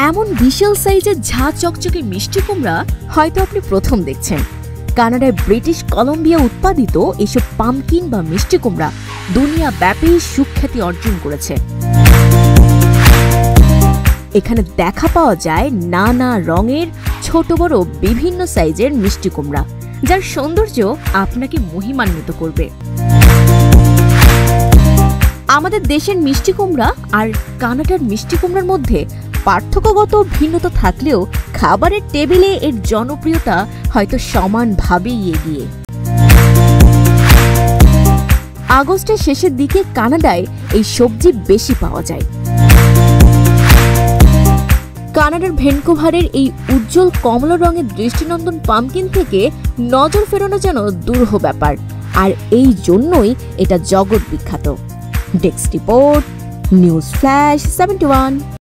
এমন বিশাল সাইজের ঝাঁ চকচকে মিষ্টি কুমড়া হয়তো আপনি প্রথম দেখছেন। কানাডায় ব্রিটিশ কলম্বিয়া উৎপাদিত এসব পামকিন বা মিষ্টি কুমড়া দুনিয়াব্যাপী সুখ্যাতি অর্জন করেছে। এখানে দেখা পাওয়া যায় নানা রঙের ছোট বড় বিভিন্ন সাইজের মিষ্টি কুমড়া, যার সৌন্দর্য আপনাকে মহিমান্বিত করবে। আমাদের দেশের মিষ্টি কুমড়া আর কানাডার মিষ্টি কুমড়ার মধ্যে পার্থক্যগত ভিন্নতা থাকলেও খাবারের টেবিলে এর জনপ্রিয়তা হয়তো সমানভাবেই এগিয়ে। আগস্টের শেষের দিকে কানাডায় এই সবজি বেশি পাওয়া যায়। কানাডার ভ্যানকুভারের এই উজ্জ্বল কমলা রঙের দৃষ্টিনন্দন পামকিন থেকে নজর ফেরানো যেন দুরূহ ব্যাপার, আর এই জন্যই এটা জগৎ বিখ্যাত। Desk report, news flash 71।